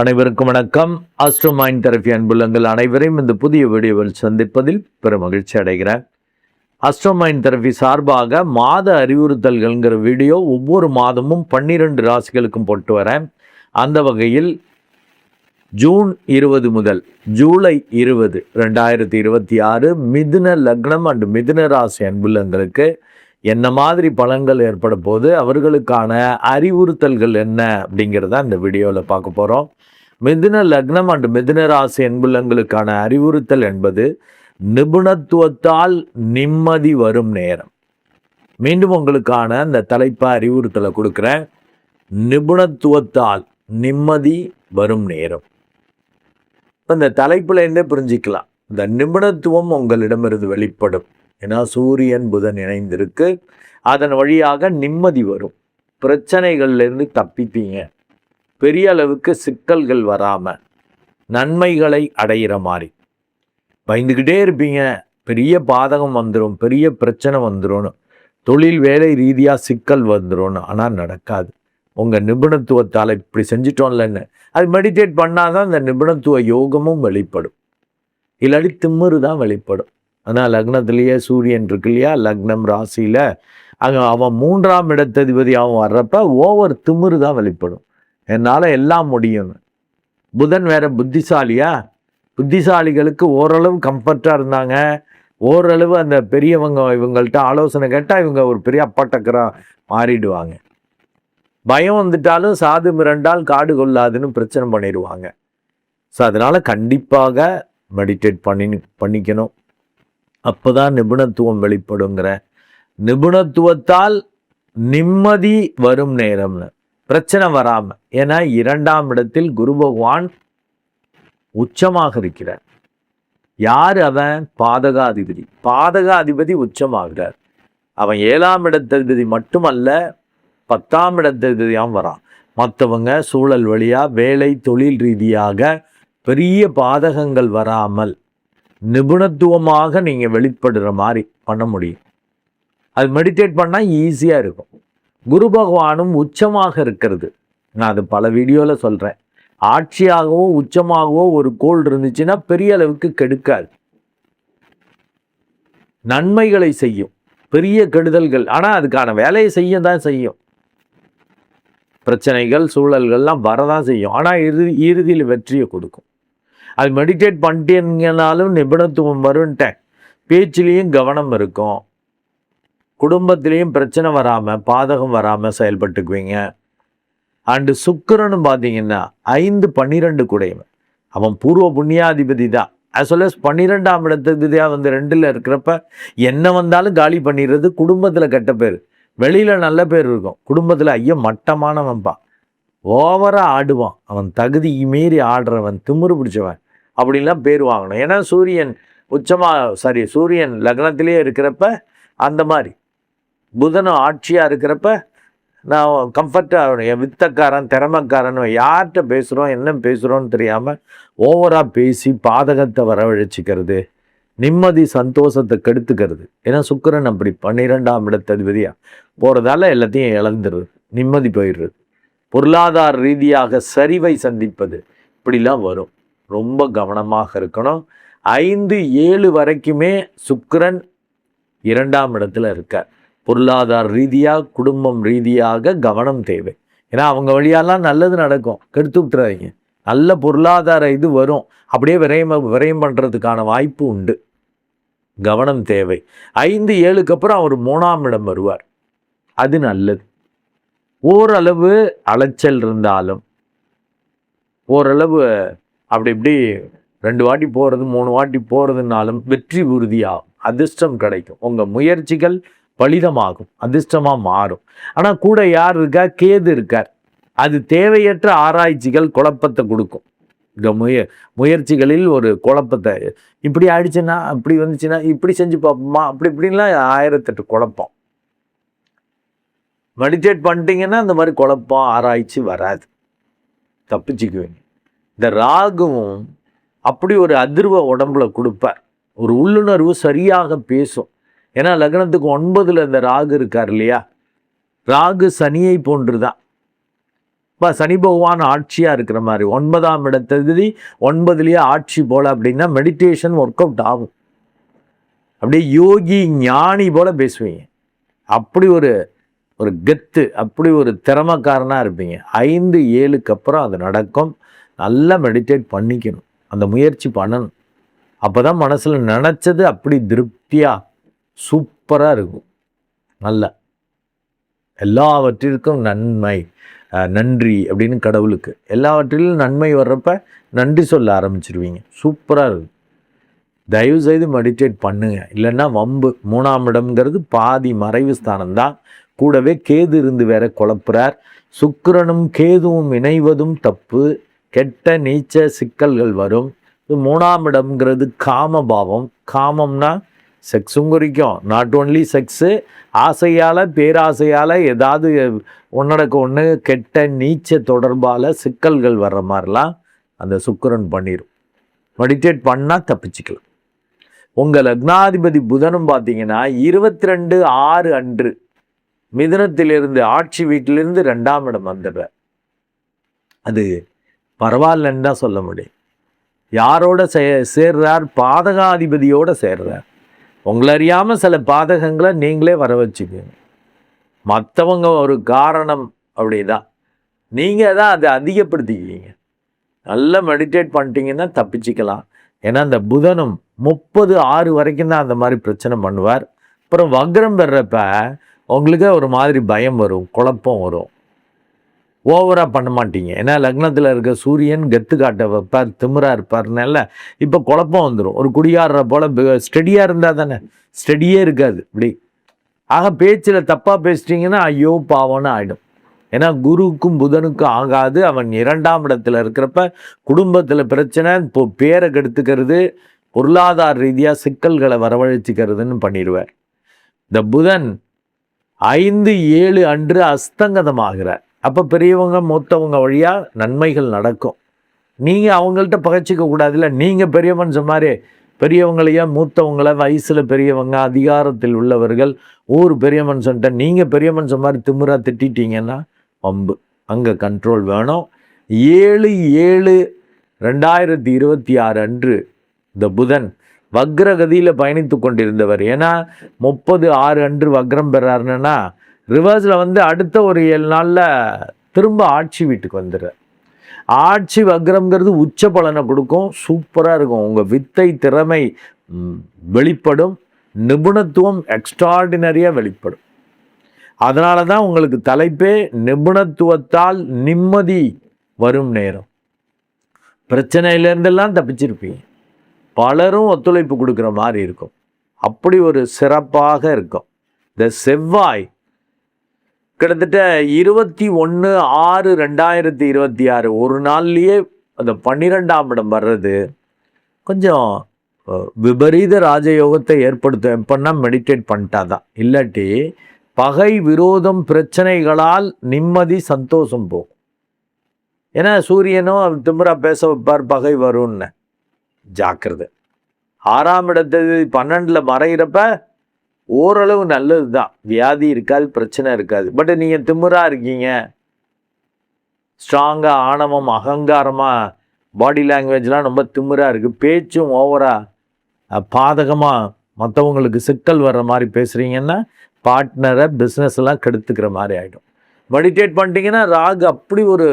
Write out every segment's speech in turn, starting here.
அனைவருக்கும் வணக்கம். Astro mind therapy அன்புள்ளங்கள் அனைவரையும் இந்த புதிய வீடியோவில் சந்திப்பதில் பெரும் மகிழ்ச்சி அடைகிறேன். ஆஸ்ட்ரோ மைண்ட் தெரபி சார்பாக மாத அறிவுறுத்தல்கள்ங்கிற வீடியோ ஒவ்வொரு மாதமும் 12 ராசிகளுக்கும் போட்டு வரேன். அந்த வகையில் ஜூன் 20 முதல் ஜூலை 20, 2026 மிதுன லக்னம் அண்ட் மிதுன ராசி அன்புள்ளங்களுக்கு என்ன மாதிரி பலன்கள் ஏற்பட போது அவர்களுக்கான அறிவுறுத்தல்கள் என்ன அப்படிங்கிறத இந்த வீடியோவில் பார்க்க போகிறோம். மிதுன லக்னம் அண்ட் மிதுன ராசி அன்புள்ளங்களுக்கான அறிவுறுத்தல் என்பது நிபுணத்துவத்தால் நிம்மதி வரும் நேரம். மீண்டும் உங்களுக்கான இந்த தலைப்பை அறிவுறுத்தலை கொடுக்குறேன். நிபுணத்துவத்தால் நிம்மதி வரும் நேரம். இப்போ இந்த தலைப்புலேருந்தே புரிஞ்சிக்கலாம், இந்த நிபுணத்துவம் உங்களிடமிருந்து வெளிப்படும். ஏன்னா சூரியன் புதன் இணைந்திருக்கு, அதன் வழியாக நிம்மதி வரும். பிரச்சனைகள்லேருந்து தப்பிப்பீங்க. பெரிய அளவுக்கு சிக்கல்கள் வராமல் நன்மைகளை அடைகிற மாதிரி. பயந்துக்கிட்டே இருப்பீங்க, பெரிய பாதகம் வந்துடும், பெரிய பிரச்சனை வந்துடும், தொழில் வேலை ரீதியாக சிக்கல் வந்துடும். ஆனால் நடக்காது. உங்கள் நிபுணத்துவத்தால் இப்படி செஞ்சிட்டோம்லன்னு அது மெடிடேட் பண்ணாதான் இந்த நிபுணத்துவ யோகமும் வெளிப்படும். இல்லாட்டி திமிரு தான் வெளிப்படும். ஆனால் லக்னத்திலேயே சூரியன் இருக்கு இல்லையா, லக்னம் ராசியில் அங்கே அவன் 3ஆம் இடத்ததிபதி அவன் வர்றப்ப ஓவர் திமிரு தான் வெளிப்படும். என்னால் எல்லாம் முடியும். புதன் வேற புத்திசாலியா, புத்திசாலிகளுக்கு ஓரளவு கம்ஃபர்ட்டாக இருந்தாங்க. ஓரளவு அந்த பெரியவங்க இவங்கள்ட்ட ஆலோசனை கேட்டால் இவங்க ஒரு பெரிய அப்பாட்டக்கராக மாறிடுவாங்க. பயம் வந்துட்டாலும் சாது மிரண்டால் காடு கொள்ளாதுன்னு பிரச்சனை பண்ணிடுவாங்க. ஸோ அதனால் கண்டிப்பாக மெடிடேட் பண்ணிக்கணும். அப்போ தான் நிபுணத்துவம் வெளிப்படுங்கிற. நிபுணத்துவத்தால் நிம்மதி வரும் நேரம்னு பிரச்சனை வராமல். ஏன்னா 2ஆம் இடத்தில் குரு பகவான் உச்சமாக இருக்கிறார். யார் அவன்? பாதகாதிபதி. பாதகாதிபதி உச்சமாகிறார். அவன் 7ஆம் இடத்ததிபதி மட்டுமல்ல, 10ஆம் இடத்ததிபதியாகவும் வரான். மற்றவங்க சூழல் வழியாக வேலை தொழில் ரீதியாக பெரிய பாதகங்கள் வராமல் நிபுணத்துவமாக நீங்கள் வெளிப்படுற மாதிரி பண்ண முடியும். அது மெடிடேட் பண்ணால் ஈஸியாக இருக்கும். குரு பகவானும் உச்சமாக இருக்கிறது. நான் அது பல வீடியோவில் சொல்கிறேன். ஆட்சியாகவோ உச்சமாகவோ ஒரு கோள் இருந்துச்சுன்னா பெரிய அளவுக்கு கெடுக்காது, நன்மைகளை செய்யும். பெரிய கெடுதல்கள் ஆனால் அதுக்கான வேலையை செய்ய தான் செய்யும். பிரச்சனைகள் சூழல்கள்லாம் வரதான் செய்யும். ஆனால் இறுதியில் வெற்றியை கொடுக்கும். அது மெடிடேட் பண்ணிட்டீங்கனாலும் நிபுணத்துவம் வரும்ட்டேன். பேச்சிலையும் கவனம் இருக்கும், குடும்பத்திலையும் பிரச்சனை வராமல் பாதகம் வராமல் செயல்பட்டுக்குவீங்க. அண்டு சுக்கிரனும் பார்த்தீங்கன்னா 5, 12 கூடையவன். அவன் பூர்வ புண்ணியாதிபதி தான். as well as 12ஆம் இடத்துக்கு வந்து 2ல் இருக்கிறப்ப என்ன வந்தாலும் காலி பண்ணிடுறது. குடும்பத்தில் கெட்ட பேர், வெளியில் நல்ல பேர் இருக்கும். குடும்பத்தில் ஐயோ மட்டமானவன்பா, ஓவராக ஆடுவான், அவன் தகுதி மீறி ஆடுறவன், திமிரு பிடிச்சவன் அப்படின்லாம் பேர் வாங்கணும். ஏன்னா சூரியன் சூரியன் லக்னத்திலே இருக்கிறப்ப அந்த மாதிரி. புதனும் ஆட்சியாக இருக்கிறப்ப நான் கம்ஃபர்ட்டாக என் வித்தக்காரன் திறமைக்காரன் யார்கிட்ட பேசுகிறோம் என்ன பேசுகிறோன்னு தெரியாமல் ஓவராக பேசி பாதகத்தை வரவழைச்சிக்கிறது, நிம்மதி சந்தோஷத்தை கெடுத்துக்கிறது. ஏன்னா சுக்கிரன் அப்படி 12ஆம் இடத்ததிபதியாக போகிறதால எல்லாத்தையும் இழந்துடுறது, நிம்மதி போயிடுறது, பொருளாதார ரீதியாக சரிவை சந்திப்பது, இப்படிலாம் வரும். ரொம்ப கவனமாக இருக்கணும். 5, 7 வரைக்குமே சுக்கிரன் 2ஆம் இடத்துல இருக்கார். பொருளாதார ரீதியாக குடும்பம் ரீதியாக கவனம் தேவை. ஏன்னா அவங்க வழியாலாம் நல்லது நடக்கும், கெடுத்து விட்டுறாதீங்க. நல்ல பொருளாதார இது வரும், அப்படியே விரயம் பண்ணுறதுக்கான வாய்ப்பு உண்டு. கவனம் தேவை. 5, 7க்கு அப்புறம் அவர் 3ஆம் இடம் வருவார். அது நல்லது. ஓரளவு அலைச்சல் இருந்தாலும், ஓரளவு அப்படி இப்படி 2 வாட்டி போகிறது 3 வாட்டி போகிறதுனாலும் வெற்றி உறுதியாகும், அதிர்ஷ்டம் கிடைக்கும். உங்கள் முயற்சிகள் பலிதமாகும், அதிர்ஷ்டமாக மாறும். ஆனால் கூட யார் இருக்கா? கேது இருக்கார். அது தேவையற்ற ஆராய்ச்சிகள் குழப்பத்தை கொடுக்கும். இந்த முயற்சிகளில் ஒரு குழப்பத்தை, இப்படி ஆயிடுச்சுன்னா அப்படி வந்துச்சுன்னா இப்படி செஞ்சு பார்ப்போமா, அப்படி இப்படின்லாம் 1008 குழப்பம். மெடிடேட் பண்ணிட்டீங்கன்னா அந்த மாதிரி குழப்பம் ஆராய்ச்சி வராது, தப்பிச்சுக்குவீங்க. இந்த ராகுவும் அப்படி ஒரு அதிர்வை உடம்புல கொடுப்பார். ஒரு உள்ளுணர்வு சரியாக பேசும். ஏன்னா லக்னத்துக்கு 9ல் இந்த ராகு இருக்கார் இல்லையா, ராகு சனியை போன்று தான். இப்போ சனி பகவான் ஆட்சியாக இருக்கிற மாதிரி 9ஆம் இடத்ததிபதி 9லேயே ஆட்சி போல் அப்படின்னா மெடிடேஷன் ஒர்க் அவுட் ஆகும். அப்படியே யோகி ஞானி போல் பேசுவீங்க. அப்படி ஒரு கெத்து, அப்படி ஒரு திறமைக்காரனாக இருப்பீங்க. 5-7க்கு அப்புறம் அது நடக்கும். நல்லா மெடிடேட் பண்ணிக்கணும், அந்த முயற்சி பண்ணணும். அப்போ தான் மனசில் நினச்சது அப்படி திருப்தியாக சூப்பராக இருக்கும். நல்ல எல்லாவற்றிற்கும் நன்றி அப்படின்னு கடவுளுக்கு எல்லாவற்றிலும் நன்மை வர்றப்ப நன்றி சொல்ல ஆரம்பிச்சிருவீங்க. சூப்பராக இருக்கும். தயவு செய்து மெடிடேட் பண்ணுங்க, இல்லைன்னா வம்பு. 3ஆம் இடம்ங்கிறது பாதி மறைவு ஸ்தானம் தான். கூடவே கேது இருந்து வேற குழப்புறார். சுக்கிரனும் கேதுவும் இணைவதும் தப்பு. கெட்ட நீச்ச சிக்கல்கள் வரும். 3ஆம் இடம்ங்கிறது காமபாவம். காமம்னா செக்ஸும் குறிக்கும். நாட் ஓன்லி செக்ஸு, ஆசையால் பேராசையால் ஏதாவது ஒன்னடக்கு ஒன்று கெட்ட நீச்ச தொடர்பால் சிக்கல்கள் வர்ற மாதிரிலாம் அந்த சுக்கிரன் பண்ணிடும். மெடிடேட் பண்ணால் தப்பிச்சுக்கலாம். உங்கள் லக்னாதிபதி புதனும் பார்த்தீங்கன்னா 22/6 அன்று மிதுனத்திலிருந்து ஆட்சி வீட்டிலிருந்து 2ஆம் இடம் வந்துடுற. அது பரவாயில்லன்னு தான் சொல்ல முடியும். யாரோட சேர்றார்? பாதகாதிபதியோட சேர்றார். உங்களை அறியாமல் சில பாதகங்களை நீங்களே வர வச்சுக்கோங்க. மற்றவங்க ஒரு காரணம் அப்படிதான், நீங்கள் தான் அதை அதிகப்படுத்திக்குவீங்க. நல்லா மெடிடேட் பண்ணிட்டீங்கன்னா தப்பிச்சிக்கலாம். ஏன்னா அந்த புதனும் 30/6 வரைக்கும் தான் அந்த மாதிரி பிரச்சனை பண்ணுவார். அப்புறம் வக்ரம் பெறப்ப உங்களுக்கு ஒரு மாதிரி பயம் வரும், குழப்பம் வரும். ஓவராக பண்ண மாட்டீங்க. ஏன்னா லக்னத்தில் இருக்க சூரியன் கெத்து காட்ட வைப்பார், திமிராக இருப்பார்னால இப்போ குழப்பம் வந்துடும். ஒரு குடியாடுற போல் ஸ்டெடியாக இருந்தால் தானே, ஸ்டெடியே இருக்காது இப்படி. ஆக பேச்சில் தப்பாக பேசிட்டிங்கன்னா ஐயோ பாவம்னு ஆகிடும். ஏன்னா குருவுக்கும் புதனுக்கும் ஆகாது. அவன் 2ஆம் இடத்துல இருக்கிறப்ப குடும்பத்தில் பிரச்சனை, இப்போ பேரை கெடுத்துக்கிறது, பொருளாதார ரீதியாக சிக்கல்களை வரவழைச்சிக்கிறதுன்னு பண்ணிடுவார். இந்த புதன் 5-7 அன்று அஸ்தங்கதமாகிறார். அப்போ பெரியவங்க மூத்தவங்க வழியாக நன்மைகள் நடக்கும். நீங்கள் அவங்கள்ட்ட பகைச்சிக்க கூடாதுல்ல. நீங்கள் பெரிய மனுஷன் மாதிரி பெரியவங்களையா, மூத்தவங்கள, வயசில் பெரியவங்க, அதிகாரத்தில் உள்ளவர்கள், பெரிய மனுஷன்ட்ட நீங்கள் பெரிய மனுஷன் மாதிரி திமிரா திட்டிட்டீங்கன்னா வம்பு. அங்கே கண்ட்ரோல் வேணும். 7/7/2026 அன்று இந்த புதன் வக்ரகதியில் பயணித்து கொண்டிருந்தவர். ஏன்னா 30/6 அன்று வக்ரம் பெறாருன்னா ரிவர்ஸில் வந்து அடுத்த ஒரு 7 நாளில் திரும்ப ஆட்சி வீட்டுக்கு வந்துடுறார். ஆட்சி வக்ரம்ங்கிறது உச்ச பலனை கொடுக்கும். சூப்பராக இருக்கும். உங்கள் வித்தை திறமை வெளிப்படும், நிபுணத்துவம் எக்ஸ்ட்ராடினரியாக வெளிப்படும். அதனால தான் உங்களுக்கு தலைப்பே நிபுணத்துவத்தால் நிம்மதி வரும் நேரம். பிரச்சனையிலேருந்தெல்லாம் தப்பிச்சிருப்பீங்க. பலரும் ஒத்துழைப்பு கொடுக்குற மாதிரி இருக்கும். அப்படி ஒரு சிறப்பாக இருக்கும். இந்த செவ்வாய் கிட்டத்தட்ட 21/6/2026 ஒரு நாள்லேயே அந்த 12ஆம் இடம் வர்றது கொஞ்சம் விபரீத ராஜயோகத்தை ஏற்படுத்தும். எப்படின்னா மெடிடேட் பண்ணிட்டாதான். இல்லாட்டி பகை, விரோதம், பிரச்சனைகளால் நிம்மதி, சந்தோஷம் போகும். ஏன்னா சூரியனும் திமிரா பேச வைப்பார், பகை வரும்னு. ஜாக்கிரதை. 6ஆம் இடத்து 12ல் மறைகிறப்ப ஓரளவு நல்லது தான். வியாதி இருக்காது, பிரச்சனை இருக்காது. பட் நீங்கள் திமிராக இருக்கீங்க, ஸ்ட்ராங்காக, ஆணவம், அகங்காரமாக, பாடி லாங்குவேஜ்லாம் ரொம்ப திமிராக இருக்குது, பேச்சும் ஓவராக பாதகமாக மற்றவங்களுக்கு சிக்கல் வர்ற மாதிரி பேசுகிறீங்கன்னா பார்ட்னரை, பிஸ்னஸ்லாம் கெடுத்துக்கிற மாதிரி ஆகிடும். மெடிடேட் பண்ணிட்டீங்கன்னா ராகு அப்படி ஒரு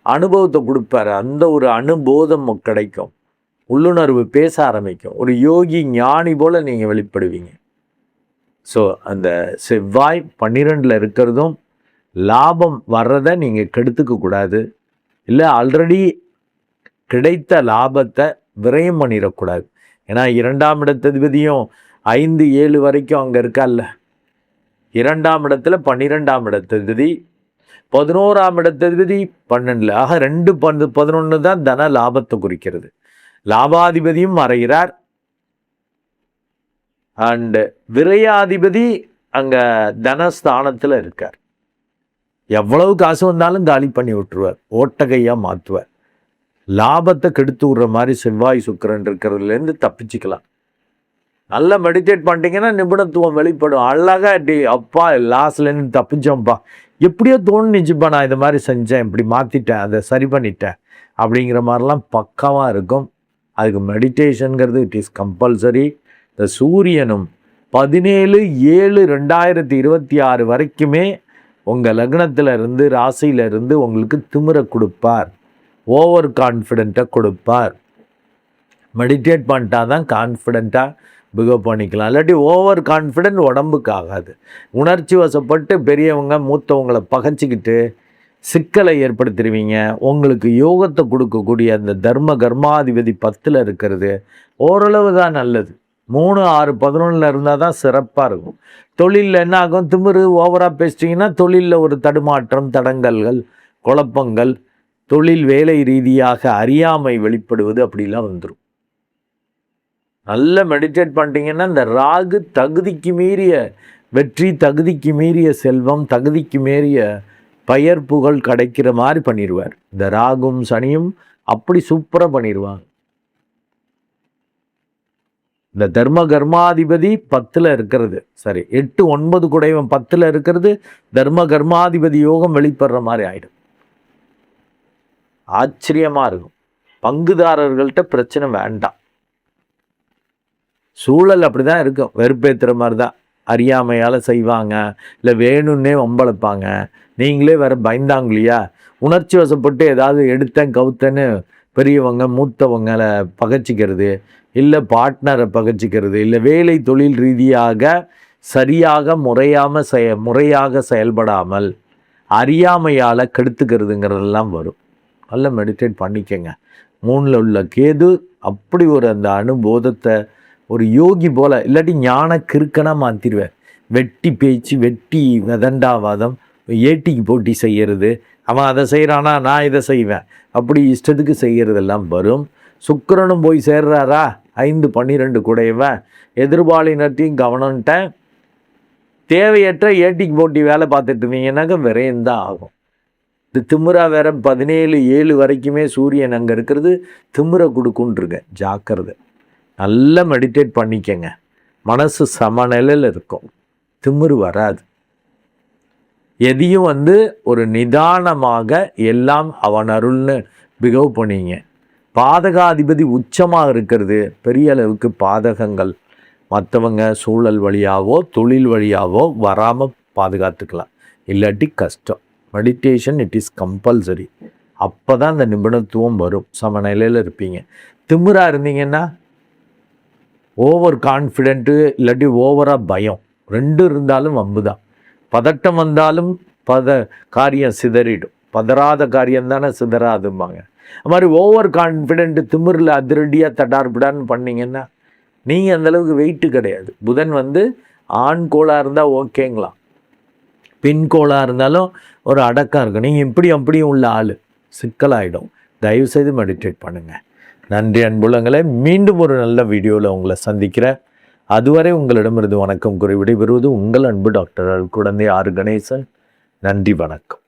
அனுபவத்தை கொடுப்பாரு. அந்த ஒரு அனுபோதம் கிடைக்கும். உள்ளுணர்வு பேச ஆரம்பிக்கும். ஒரு யோகி ஞானி போல் நீங்கள் வெளிப்படுவீங்க. ஸோ அந்த செவ்வாய் 12ல் இருக்கிறதும் லாபம் வர்றதை நீங்கள் கெடுத்துக்க கூடாது. இல்லை ஆல்ரெடி கிடைத்த லாபத்தை விரயம் பண்ணிடக்கூடாது. ஏன்னா 2ஆம் இடத்ததிபதியும் 5-7 வரைக்கும் அங்கே இருக்கால்ல. 2ஆம் இடத்துல 12ஆம் இடத்ததிபதி, 11ஆம் இடத்ததிபதி 12ல். ஆக 2-11 தான் தன லாபத்தை குறிக்கிறது. லாபாதிபதியும் மறைகிறார். அண்டு விரையாதிபதி அங்கே தனஸ்தானத்தில் இருக்கார். எவ்வளவு காசு வந்தாலும் காலி பண்ணி விட்டுருவார், ஓட்டகையாக மாற்றுவார். லாபத்தை கெடுத்து விடுற மாதிரி செவ்வாய் சுக்கிரன் இருக்கிறதுலேருந்து தப்பிச்சுக்கலாம். நல்லா மெடிடேட் பண்ணிட்டீங்கன்னா நிபுணத்துவம் வெளிப்படும். அழகாக அப்பா லாஸ்ட்லேருந்து தப்பிச்சோம்ப்பா, எப்படியோ தோணுச்சுப்பா, நான் இது மாதிரி செஞ்சேன், இப்படி மாற்றிட்டேன், அதை சரி பண்ணிட்டேன் அப்படிங்கிற மாதிரிலாம் பக்காவாக இருக்கும். அதுக்கு மெடிடேஷனுங்கிறது இட் இஸ் கம்பல்சரி. இந்த சூரியனும் 17/7/2026 வரைக்குமே உங்கள் லக்னத்தில் இருந்து ராசியில் இருந்து உங்களுக்கு திமிரை கொடுப்பார், ஓவர் கான்ஃபிடென்ட்டை கொடுப்பார். மெடிடேட் பண்ணிட்டா தான் கான்ஃபிடென்ட்டாக பிகவ் பண்ணிக்கலாம். இல்லாட்டி ஓவர் கான்ஃபிடென்ட் உடம்புக்கு ஆகாது. உணர்ச்சி வசப்பட்டு பெரியவங்க மூத்தவங்களை பகைச்சிக்கிட்டு சிக்கலை ஏற்படுத்திடுவீங்க. உங்களுக்கு யோகத்தை கொடுக்கக்கூடிய அந்த தர்ம கர்மாதிபதி 10ல் இருக்கிறது ஓரளவு தான் நல்லது. 3, 6, 11 இருந்தால் தான் சிறப்பாக இருக்கும். தொழிலில் என்ன ஆகும், திமிரு ஓவராக பேசிட்டிங்கன்னா தொழிலில் ஒரு தடுமாற்றம், தடங்கல்கள், குழப்பங்கள், தொழில் வேலை ரீதியாக அறியாமை வெளிப்படுவது அப்படிலாம் வந்துடும். நல்ல மெடிடேட் பண்ணிட்டீங்கன்னா இந்த ராகு தகுதிக்கு மீறிய வெற்றி, தகுதிக்கு மீறிய செல்வம், தகுதிக்கு மீறிய பெயர் புகழ் கிடைக்கிற மாதிரி பண்ணிடுவார். இந்த ராகும் சனியும் அப்படி சூப்பராக பண்ணிடுவாங்க. இந்த தர்ம கர்மாதிபதி 10ல் இருக்கிறது, சரி 8, 9 குடைவன் 10ல் இருக்கிறது, தர்ம கர்மாதிபதி யோகம் வெளிப்படுற மாதிரி ஆயிடும். ஆச்சரியமா இருக்கும். பங்குதாரர்கள்ட்ட பிரச்சனை வேண்டாம். சூழல் அப்படிதான் இருக்கும், வெறுப்பேற்றுற மாதிரி தான். அறியாமையால் செய்வாங்க, இல்லை வேணும்னே வம்பளப்பாங்க. நீங்களே வேற பயந்தாங்களையா, உணர்ச்சி வசப்பட்டு ஏதாவது எடுத்தேன் கவுத்தேன்னு பெரியவங்க மூத்தவங்களை பகைச்சிக்கிறது, இல்லை பார்ட்னரை பகைச்சிக்கிறது, இல்லை வேலை தொழில் ரீதியாக சரியாக முறையாக செயல்படாமல் அறியாமையால் கெடுத்துக்கிறதுங்கிறதெல்லாம் வரும். நல்லா மெடிடேட் பண்ணிக்கங்க. 3ல் உள்ள கேது அப்படி ஒரு அந்த அனுபோதத்தை ஒரு யோகி போல், இல்லாட்டி ஞான கிறுக்கனாக மாற்றிடுவேன். வெட்டி பேச்சு, வெட்டி வதண்டாவாதம், ஏட்டிக்கு போட்டி செய்கிறது, அவன் அதை செய்கிறானா நான் இதை செய்வேன், அப்படி இஷ்டத்துக்கு செய்கிறதெல்லாம் வரும். சுக்கிரனும் போய் சேர்றாரா 5, 12 குடையவன், எதிர்பாலினத்தையும் கவனம்ட்டேன். தேவையற்ற ஏட்டிக்கு போட்டி வேலை பார்த்துட்டு இருந்தீங்கன்னாக்க விரையந்தான் ஆகும். இது திமிரா வேற 17/7 வரைக்குமே சூரியன் அங்கே இருக்கிறது திமிரை கொடுக்குன்றிருக்கேன், ஜாக்கிரதை. நல்லா மெடிடேட் பண்ணிக்கங்க, மனசு சமநிலையில் இருக்கும், திமிரு வராது. எதையும் ஒரு நிதானமாக எல்லாம் அவன் அருள்னு பிகவ் பண்ணிங்க. பாதகாதிபதி உச்சமாக இருக்கிறது, பெரிய அளவுக்கு பாதகங்கள் மற்றவங்க சூழல் வழியாவோ தொழில் வழியாவோ வராமல் பாதுகாத்துக்கலாம். இல்லாட்டி கஷ்டம். Meditation it is compulsory. அப்போ தான் அந்த நிபுணத்துவம் வரும், சமநிலையில் இருப்பீங்க. திமிராக இருந்தீங்கன்னா ஓவர் கான்ஃபிடென்ட்டு, இல்லாட்டி ஓவராக பயம், 2 இருந்தாலும் வம்பு தான். பதட்டம் வந்தாலும் காரியம் சிதறிடும். பதறாத காரியம் தானே சிதறாதும்பாங்க. அது மாதிரி ஓவர் கான்ஃபிடென்ட்டு திமிரில் அதிரடியாக தடார்பிடான்னு பண்ணிங்கன்னா நீங்கள் அந்தளவுக்கு வெயிட்டு கிடையாது. புதன் ஆண் கோளாக இருந்தால் ஓகேங்களாம், பெண் கோளாக இருந்தாலும் ஒரு அடக்கம் இருக்கும். நீங்கள் இப்படி அப்படியும் உள்ள ஆள், சிக்கலாயிடும். தயவுசெய்து மெடிடேட் பண்ணுங்கள். நன்றி அன்புள்ளங்களே. மீண்டும் ஒரு நல்ல வீடியோவில் உங்களை சந்திக்கிறேன். அதுவரை உங்களிடமிருந்து வணக்கம் கூறி விடைபெறுவது உங்கள் அன்பு டாக்டர் குழந்தை ஆர் கணேசன். நன்றி, வணக்கம்.